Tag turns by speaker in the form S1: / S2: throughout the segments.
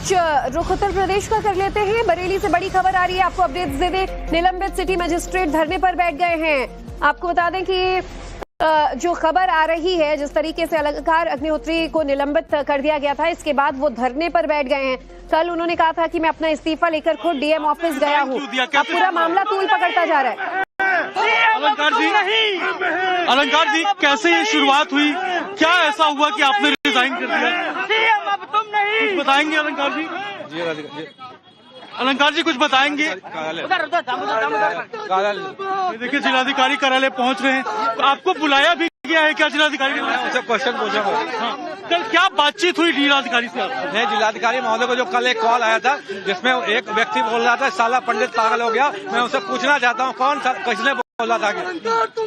S1: कुछ रुख उत्तर प्रदेश का कर लेते हैं। बरेली से बड़ी खबर आ रही है, आपको अपडेट्स दे दें। निलंबित सिटी मजिस्ट्रेट धरने पर बैठ गए हैं। आपको बता दें कि जो खबर आ रही है, जिस तरीके से अलंकार अग्निहोत्री को निलंबित कर दिया गया था, इसके बाद वो धरने पर बैठ गए हैं। कल उन्होंने कहा था कि मैं अपना इस्तीफा लेकर खुद डीएम ऑफिस गया हूँ। अब पूरा मामला तूल पकड़ता जा रहा है।
S2: अलंकार जी, कैसे ये शुरुआत हुई? क्या ऐसा हुआ कि आपने रिजाइन कर दिया?
S3: अब तुम नहीं
S2: कुछ बताएंगे अलंकार जी? अलंकार जी कुछ बताएंगे? देखिए जिलाधिकारी कार्यालय पहुंच रहे हैं। तो आपको बुलाया भी गया है क्या जिलाधिकारी ने?
S4: क्वेश्चन पूछा।
S2: कल क्या बातचीत हुई जिलाधिकारी से आपकी?
S4: नहीं, जिलाधिकारी महोदय को जो कल एक कॉल आया था जिसमें एक व्यक्ति बोल रहा था साला पंडित पागल हो गया, मैं उनसे पूछना चाहता हूँ कौन था, किसने बोला था कि?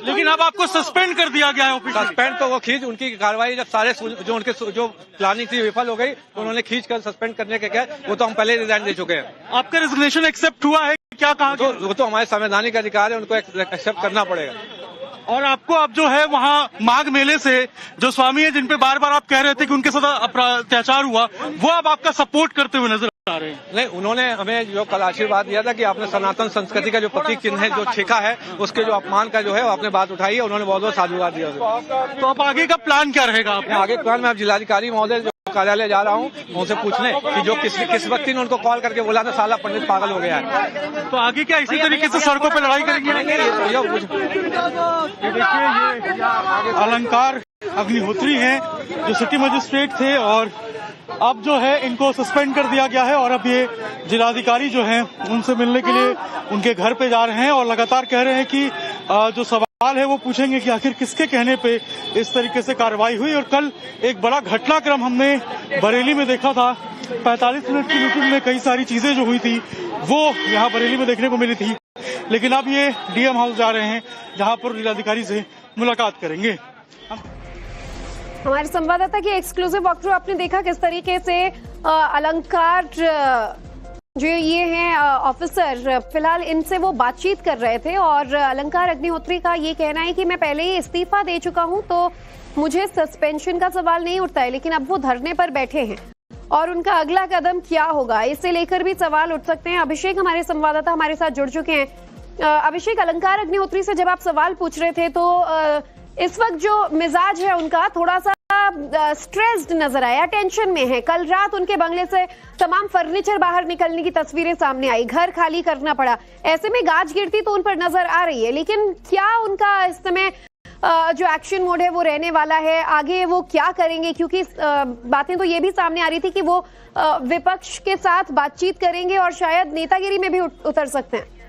S2: लेकिन अब आपको सस्पेंड कर दिया गया है ऑफिस।
S4: सस्पेंड तो वो खींच, उनकी कार्रवाई जब सारे जो उनके जो प्लानिंग थी विफल हो गई तो उन्होंने खींच कर सस्पेंड करने के क्या, वो तो हम पहले ही रिजाइन दे चुके हैं।
S2: आपका रेजिग्नेशन एक्सेप्ट हुआ है क्या? कहा
S4: वो तो हमारे संवैधानिक अधिकार है, उनको एक्सेप्ट करना पड़ेगा।
S2: और आपको अब जो है वहाँ माघ मेले से जो स्वामी है, जिन पे बार बार आप कह रहे थे कि उनके साथ अत्याचार हुआ, वो अब आपका सपोर्ट करते हुए नजर आ रहे हैं?
S4: नहीं, उन्होंने हमें जो कल आशीर्वाद दिया था कि आपने सनातन संस्कृति का जो प्रतीक चिन्ह है जो छेका है, उसके जो अपमान का जो है वो आपने बात उठाई है, उन्होंने बहुत बहुत साधुवाद दिया।
S2: तो अब आगे का प्लान क्या रहेगा?
S4: आगे प्लान में अब जिलाधिकारी महोदय कार्यालय जा रहा हूँ, उनसे पूछने कि जो किस व्यक्ति ने उनको कॉल करके बोला था साला पंडित पागल हो गया है।
S2: तो आगे क्या इसी तरीके से सड़कों पर लड़ाई करेंगे? देखिए ये अलंकार अग्निहोत्री हैं जो सिटी मजिस्ट्रेट थे, और अब जो है इनको सस्पेंड कर दिया गया है। और अब ये जिलाधिकारी जो हैं उनसे मिलने के लिए उनके घर पे जा रहे हैं और लगातार कह रहे हैं कि जो सवाल है वो पूछेंगे कि आखिर किसके कहने पे इस तरीके से कार्रवाई हुई। और कल एक बड़ा घटनाक्रम हमने बरेली में देखा था। 45 मिनट की मीटिंग में कई सारी चीजें जो हुई थी वो यहाँ बरेली में देखने को मिली थी। लेकिन अब ये डीएम हाउस जा रहे हैं, जहाँ पर जिलाधिकारी से मुलाकात करेंगे।
S1: हमारे संवाददाता की एक्सक्लूसिव वॉकथ्रू आपने देखा किस तरीके से अलंकार जो ये हैं ऑफिसर, फिलहाल इनसे वो बातचीत कर रहे थे। और अलंकार अग्निहोत्री का ये कहना है कि मैं पहले ही इस्तीफा दे चुका हूं, तो मुझे सस्पेंशन का सवाल नहीं उठता है। लेकिन अब वो धरने पर बैठे हैं और उनका अगला कदम क्या होगा, इसे लेकर भी सवाल उठ सकते हैं। अभिषेक हमारे संवाददाता हमारे साथ जुड़ चुके हैं। अभिषेक, अलंकार अग्निहोत्री से जब आप सवाल पूछ रहे थे तो इस वक्त जो मिजाज है उनका थोड़ा सा स्ट्रेस्ड नजर आया, टेंशन में है। कल रात उनके बंगले से तमाम फर्नीचर बाहर निकलने की तस्वीरें सामने आई, घर खाली करना पड़ा। ऐसे में गाज गिरती तो उन पर नजर आ रही है, लेकिन क्या उनका इस समय जो एक्शन मोड है वो रहने वाला है? आगे वो क्या करेंगे? क्योंकि बातें तो ये भी सामने आ रही थी कि वो विपक्ष के साथ बातचीत करेंगे और शायद नेतागिरी में भी उतर सकते हैं।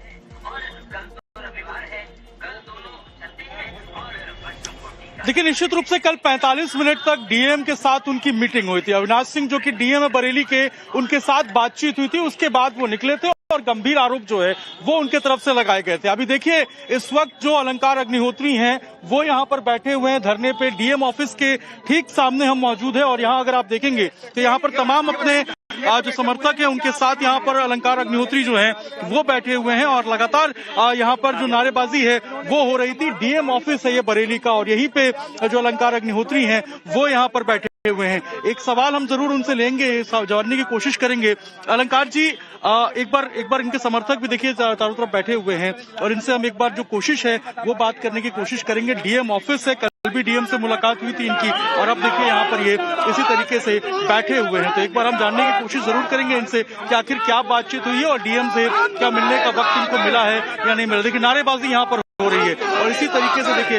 S2: देखिए निश्चित रूप से कल 45 मिनट तक डीएम के साथ उनकी मीटिंग हुई थी। अविनाश सिंह जो कि डीएम है बरेली के, उनके साथ बातचीत हुई थी। उसके बाद वो निकले थे और गंभीर आरोप जो है वो उनके तरफ से लगाए गए थे। अभी देखिए इस वक्त जो अलंकार अग्निहोत्री हैं वो यहाँ पर बैठे हुए हैं धरने पे। डीएम ऑफिस के ठीक सामने हम मौजूद है और यहाँ अगर आप देखेंगे तो यहाँ पर तमाम अपने जो समर्थक है उनके साथ यहाँ पर अलंकार अग्निहोत्री जो है वो बैठे हुए हैं। और लगातार यहाँ पर जो नारेबाजी है वो हो रही थी। डीएम ऑफिस है ये बरेली का, और यहीं पे जो अलंकार अग्निहोत्री हैं वो यहाँ पर बैठे हुए हैं। एक सवाल हम जरूर उनसे लेंगे, जानने की कोशिश करेंगे। अलंकार जी, एक बार इनके समर्थक भी देखिए चारों तरफ बैठे हुए हैं और इनसे हम एक बार जो कोशिश है वो बात करने की कोशिश करेंगे। डीएम ऑफिस है, कल भी डीएम से मुलाकात हुई थी इनकी, और अब देखिए यहाँ पर ये इसी तरीके से बैठे हुए हैं। तो एक बार हम जानने की कोशिश जरूर करेंगे इनसे कि आखिर क्या बातचीत हुई है और डीएम से क्या मिलने का वक्त इनको मिला है या नहीं मिला। देखिए नारेबाजी यहाँ पर हो रही है और इसी तरीके से देखिए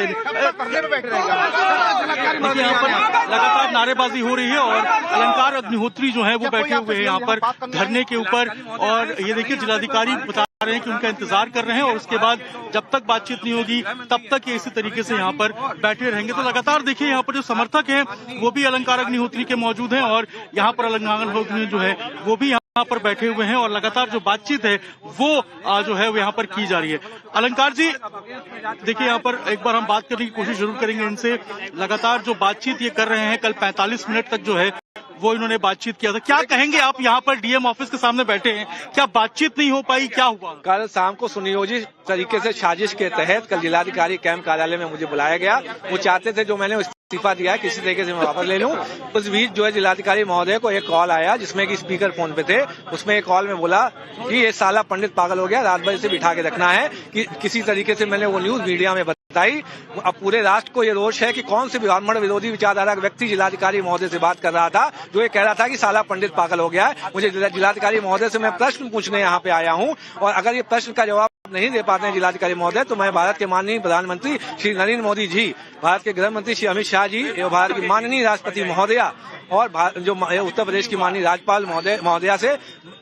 S2: यहाँ पर लगातार नारेबाजी हो रही है और अलंकार अग्निहोत्री जो है वो बैठे हुए हैं यहाँ पर धरने के ऊपर। और ये देखिए जिलाधिकारी बता रहे हैं कि उनका इंतजार कर रहे हैं और उसके बाद जब तक बातचीत नहीं होगी तब तक ये इसी तरीके से यहाँ पर बैठे रहेंगे। तो लगातार देखिए यहाँ पर जो समर्थक हैं वो भी अलंकार अग्निहोत्री के मौजूद हैं और यहाँ पर अलंकार अग्निहोत्री जो है वो भी यहाँ पर बैठे हुए हैं और लगातार जो बातचीत है वो जो है वो यहाँ पर की जा रही है। अलंकार जी देखिए यहाँ पर एक बार हम बात करने की कोशिश जरूर करेंगे इनसे। लगातार जो बातचीत ये कर रहे हैं, कल 45 मिनट तक जो है वो इन्होंने बातचीत किया था। क्या कहेंगे आप? यहाँ पर डीएम ऑफिस के सामने बैठे हैं, क्या बातचीत नहीं हो पाई, क्या हुआ?
S4: कल शाम को सुनियोजित तरीके से साजिश के तहत कल जिलाधिकारी कैंप कार्यालय में मुझे बुलाया गया। वो चाहते थे जो मैंने इस्तीफा दिया है, किसी तरीके से मैं वापस ले लूं। उस बीच जो है जिलाधिकारी महोदय को एक कॉल आया जिसमें कि स्पीकर फोन पे थे। उसमें एक कॉल में बोला कि ये साला पंडित पागल हो गया, रात भर इसे बिठा के रखना है। कि किसी तरीके से मैंने वो न्यूज मीडिया में बताई। अब पूरे राष्ट्र को ये रोष है कि कौन से ब्राह्मण विरोधी विचारधारा व्यक्ति जिलाधिकारी महोदय से बात कर रहा था, जो ये कह रहा था कि साला पंडित पागल हो गया है। मुझे जिलाधिकारी महोदय से मैं प्रश्न पूछने यहाँ पे आया हूँ, और अगर ये प्रश्न का जवाब नहीं दे पाते हैं जिलाधिकारी महोदय, तो मैं भारत के माननीय प्रधानमंत्री श्री नरेंद्र मोदी जी, भारत के गृह मंत्री श्री अमित शाह जी, भारत की माननीय राष्ट्रपति महोदया और जो उत्तर प्रदेश की माननीय राज्यपाल महोदया से,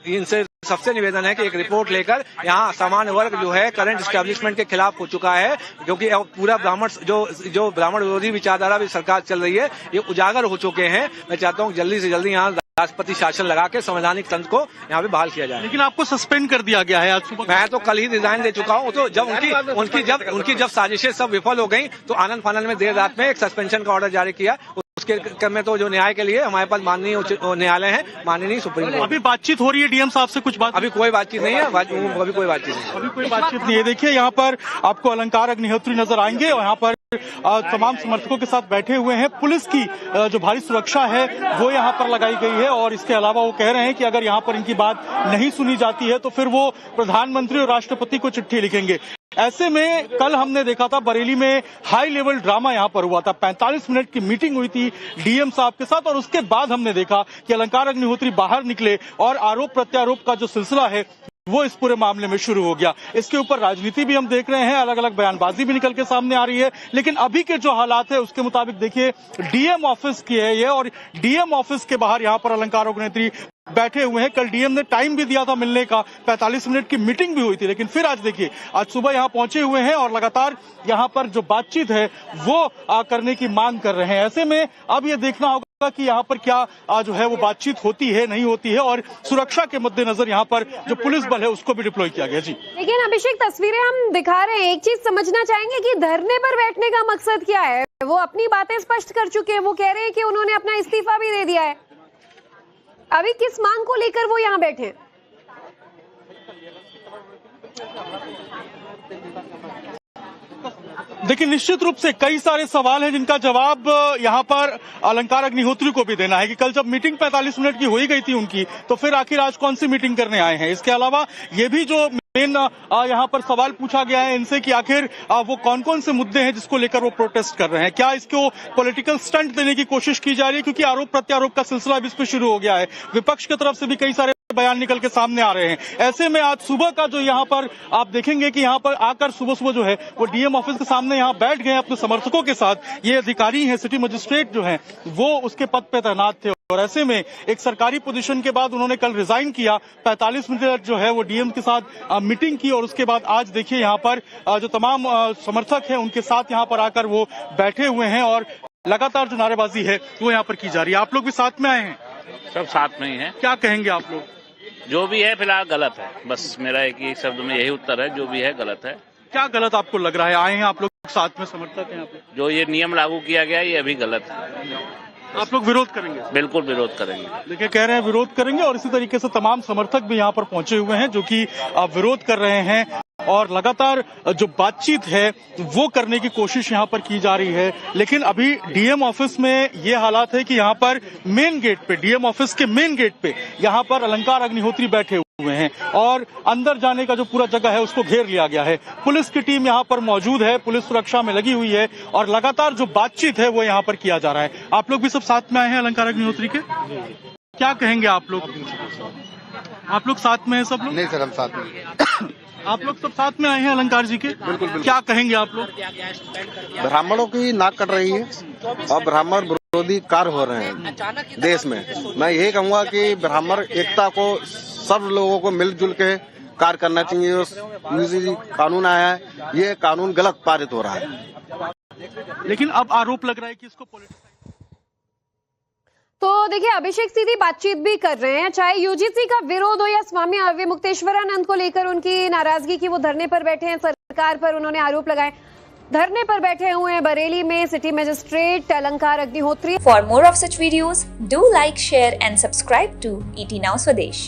S4: इनसे सबसे निवेदन है कि एक रिपोर्ट लेकर यहाँ सामान्य वर्ग जो है करंट एस्टेब्लिशमेंट के खिलाफ हो चुका है, क्योंकि पूरा ब्राह्मण जो ब्राह्मण विरोधी विचारधारा भी सरकार चल रही है, ये उजागर हो चुके हैं। मैं चाहता हूँ जल्दी से जल्दी यहाँ राष्ट्रपति शासन लगा के संवैधानिक तंत्र को यहाँ पे बहाल किया जाए।
S2: लेकिन आपको सस्पेंड कर दिया गया है आज सुबह।
S4: मैं तो कल ही रिजाइन दे चुका हूँ। तो जब उनकी जब साजिशें सब विफल हो गई, तो आनंद फानंद में देर रात में एक सस्पेंशन का ऑर्डर जारी किया। उसके क्रम में तो जो न्याय के लिए हमारे पास माननीय न्यायालय है, माननीय सुप्रीम कोर्ट।
S2: अभी बातचीत हो रही है डीएम साहब से कुछ बात?
S4: अभी कोई बातचीत नहीं है, अभी कोई बातचीत नहीं है।
S2: देखिए यहाँ पर आपको अलंकार अग्निहोत्री नजर आएंगे और यहाँ पर तमाम समर्थकों के साथ बैठे हुए हैं। पुलिस की जो भारी सुरक्षा है वो यहाँ पर लगाई गई है, और इसके अलावा वो कह रहे हैं कि अगर यहाँ पर इनकी बात नहीं सुनी जाती है तो फिर वो प्रधानमंत्री और राष्ट्रपति को चिट्ठी लिखेंगे। ऐसे में कल हमने देखा था बरेली में हाई लेवल ड्रामा यहाँ पर हुआ था। 45 मिनट की मीटिंग हुई थी डीएम साहब के साथ, और उसके बाद हमने देखा कि अलंकार अग्निहोत्री बाहर निकले और आरोप प्रत्यारोप का जो सिलसिला है वो इस पूरे मामले में शुरू हो गया। इसके ऊपर राजनीति भी हम देख रहे हैं, अलग अलग बयानबाजी भी निकल के सामने आ रही है। लेकिन अभी के जो हालात है उसके मुताबिक देखिए डीएम ऑफिस की है ये, और डीएम ऑफिस के बाहर यहाँ पर अलंकार अग्निहोत्री बैठे हुए हैं। कल डीएम ने टाइम भी दिया था मिलने का, 45 मिनट की मीटिंग भी हुई थी, लेकिन फिर आज देखिए आज सुबह यहाँ पहुंचे हुए हैं और लगातार यहाँ पर जो बातचीत है वो करने की मांग कर रहे हैं। ऐसे में अब ये देखना होगा कि यहाँ पर क्या जो है वो बातचीत होती है नहीं होती है, और सुरक्षा के मद्देनजर यहाँ पर जो पुलिस बल है उसको भी डिप्लॉय किया गया। जी
S1: लेकिन अभिषेक, तस्वीरें हम दिखा रहे हैं, एक चीज समझना चाहेंगे कि धरने पर बैठने का मकसद क्या है। वो अपनी बातें स्पष्ट कर चुके हैं, वो कह रहे हैं कि उन्होंने अपना इस्तीफा भी दे दिया है। अभी किस मांग को लेकर वो यहाँ बैठे हैं?
S2: देखिए निश्चित रूप से कई सारे सवाल हैं जिनका जवाब यहाँ पर अलंकार अग्निहोत्री को भी देना है कि कल जब मीटिंग 45 मिनट की हो ही गई थी उनकी, तो फिर आखिर आज कौन सी मीटिंग करने आए हैं। इसके अलावा ये भी जो मेन यहाँ पर सवाल पूछा गया है इनसे कि आखिर वो कौन कौन से मुद्दे हैं जिसको लेकर वो प्रोटेस्ट कर रहे हैं। क्या इसको पॉलिटिकल स्टंट देने की कोशिश की जा रही है, क्योंकि आरोप प्रत्यारोप का सिलसिला अब इस पे शुरू हो गया है। विपक्ष की तरफ से भी कई सारे बयान निकल के सामने आ रहे हैं। ऐसे में आज सुबह का जो यहाँ पर आप देखेंगे कि यहाँ पर आकर सुबह सुबह जो है वो डीएम ऑफिस के सामने यहाँ बैठ गए अपने समर्थकों के साथ। ये अधिकारी हैं, सिटी मजिस्ट्रेट जो हैं वो उसके पद पे तैनात थे, और ऐसे में एक सरकारी पोजीशन के बाद उन्होंने कल रिजाइन किया। 45 मिनट जो है वो डीएम के साथ मीटिंग की, और उसके बाद आज देखिए यहाँ पर जो तमाम समर्थक हैं उनके साथ यहाँ पर आकर वो बैठे हुए हैं, और लगातार जो नारेबाजी है वो यहाँ पर की जा रही है। आप लोग भी साथ में आए हैं?
S3: सब साथ में ही है।
S2: क्या कहेंगे आप लोग?
S3: जो भी है फिलहाल गलत है, बस मेरा एक ही शब्द में यही उत्तर है, जो भी है गलत है।
S2: क्या गलत आपको लग रहा है? आए हैं आप लोग साथ में, समर्थक हैं आप लोग,
S3: जो ये नियम लागू किया गया ये अभी गलत है।
S2: आप लोग विरोध करेंगे?
S3: बिल्कुल विरोध करेंगे।
S2: देखिए कह रहे हैं विरोध करेंगे, और इसी तरीके से तमाम समर्थक भी यहाँ पर पहुंचे हुए हैं जो कि विरोध कर रहे हैं, और लगातार जो बातचीत है वो करने की कोशिश यहाँ पर की जा रही है। लेकिन अभी डीएम ऑफिस में ये हालात है कि यहाँ पर मेन गेट पे, डीएम ऑफिस के मेन गेट पे यहाँ पर अलंकार अग्निहोत्री बैठे हुए हैं, और अंदर जाने का जो पूरा जगह है उसको घेर लिया गया है। पुलिस की टीम यहाँ पर मौजूद है, पुलिस सुरक्षा में लगी हुई है, और लगातार जो बातचीत है वो यहाँ पर किया जा रहा है। आप लोग भी सब साथ में आए हैं अलंकार अग्निहोत्री के? क्या कहेंगे आप लोग? आप लोग साथ में हैं सब लोग?
S5: नहीं सर, हम साथ में।
S2: आप लोग सब साथ में आए हैं अलंकार जी के?
S5: बिल्कुल।
S2: क्या कहेंगे आप लोग?
S5: ब्राह्मणों की नाक कट रही है और ब्राह्मण विरोधी कार्य हो रहे हैं देश में। मैं यही कहूँगा कि ब्राह्मण एकता को, सब लोगों को मिलजुल के कार्य करना चाहिए। यूजीसी कानून आया है, ये कानून गलत पारित हो रहा है।
S2: लेकिन अब आरोप लग रहा है कि इसको
S1: तो देखिए अभिषेक सीधी बातचीत भी कर रहे हैं, चाहे यूजीसी का विरोध हो या स्वामी विमुक्तेश्वरानंद को लेकर उनकी नाराजगी की वो धरने पर बैठे हैं, सरकार पर उन्होंने आरोप लगाए। धरने पर बैठे हुए हैं बरेली में सिटी मजिस्ट्रेट अलंकार Agnihotri.
S6: For more of such videos, do like, share and subscribe to ET Now Swadesh.